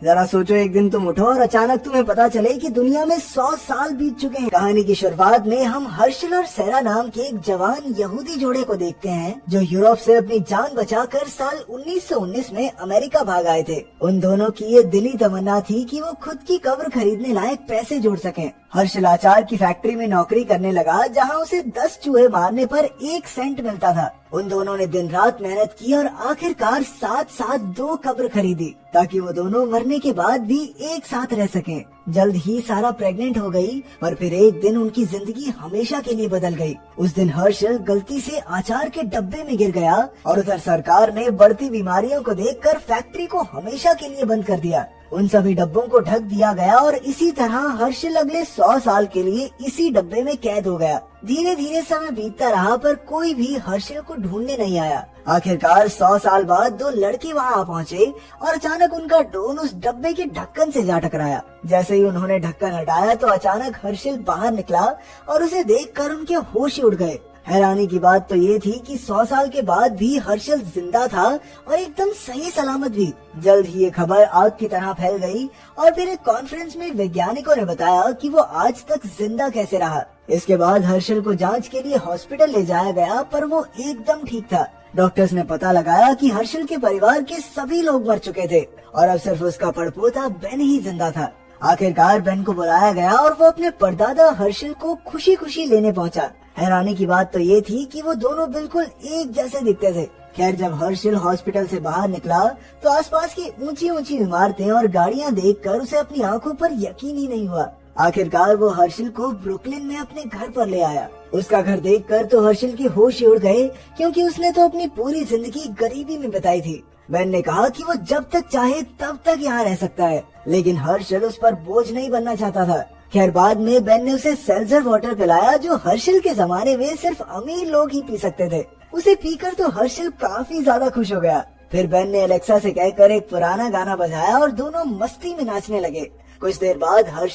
जरा सोचो, एक दिन तुम उठो और अचानक तुम्हें पता चले कि दुनिया में 100 साल बीत चुके हैं। कहानी की शुरुआत में हम हर्षल और सैरा नाम के एक जवान यहूदी जोड़े को देखते हैं जो यूरोप से अपनी जान बचाकर साल 1919 में अमेरिका भाग आए थे। उन दोनों की ये दिली तमन्ना थी कि वो खुद की कब्र खरीदने लायक पैसे जोड़ सकें। हर्षल आचार की फैक्ट्री में नौकरी करने लगा, जहां उसे 10 चूहे मारने पर 1 सेंट मिलता था। उन दोनों ने दिन रात मेहनत की और आखिरकार साथ साथ 2 कब्र खरीदी ताकि वो दोनों मरने के बाद भी एक साथ रह सकें। जल्द ही सारा प्रेग्नेंट हो गई और फिर एक दिन उनकी जिंदगी हमेशा के लिए बदल गई। उस दिन हर्षल गलती से आचार के डब्बे में गिर गया और उधर सरकार ने बढ़ती बीमारियों को देखकर फैक्ट्री को हमेशा के लिए बंद कर दिया। उन सभी डब्बों को ढक दिया गया और इसी तरह हर्षल अगले 100 साल के लिए इसी डब्बे में कैद हो गया। धीरे धीरे समय बीतता रहा पर कोई भी हर्षल को ढूंढने नहीं आया। आखिरकार 100 साल बाद 2 लड़के वहां पहुंचे और अचानक उनका ड्रोन उस डब्बे के ढक्कन से जा टकराया। जैसे ही उन्होंने ढक्कन हटाया तो अचानक हर्षल बाहर निकला और उसे देखकर उनके होश ही उड़ गए। हैरानी की बात तो ये थी कि 100 साल के बाद भी हर्षल जिंदा था और एकदम सही सलामत भी। जल्द ही ये खबर आग की तरह फैल गई और फिर एक कॉन्फ्रेंस में वैज्ञानिकों ने बताया कि वो आज तक जिंदा कैसे रहा। इसके बाद हर्षल को जांच के लिए हॉस्पिटल ले जाया गया पर वो एकदम ठीक था। डॉक्टर्स ने पता लगाया कि हर्षल के परिवार के सभी लोग मर चुके थे और अब सिर्फ उसका पड़पोता बेन ही जिंदा था। आखिरकार बेन को बुलाया गया और वो अपने परदादा हर्षल को खुशी खुशी लेने पहुंचा। हैरानी की बात तो ये थी कि वो दोनों बिल्कुल एक जैसे दिखते थे। खैर, जब हर्षल हॉस्पिटल से बाहर निकला तो आसपास की ऊंची ऊंची इमारतें और गाड़ियां देखकर उसे अपनी आंखों पर यकीन ही नहीं हुआ। आखिरकार वो हर्षल को ब्रुकलिन में अपने घर पर ले आया। उसका घर देखकर तो हर्षल के होश ही उड़ गए, क्योंकि उसने तो अपनी पूरी जिंदगी गरीबी में बिताई थी। बेन ने कहा कि वो जब तक चाहे तब तक यहाँ रह सकता है, लेकिन हर्षल उस पर बोझ नहीं बनना चाहता था। खैर, बाद में बेन ने उसे सेल्जर वाटर पिलाया जो हर्षल के जमाने में सिर्फ अमीर लोग ही पी सकते थे। उसे पीकर तो हर्षल काफी ज्यादा खुश हो गया। फिर बेन ने एलेक्सा से कहकर एक पुराना गाना बजाया और दोनों मस्ती में नाचने लगे। कुछ देर बाद हर्षल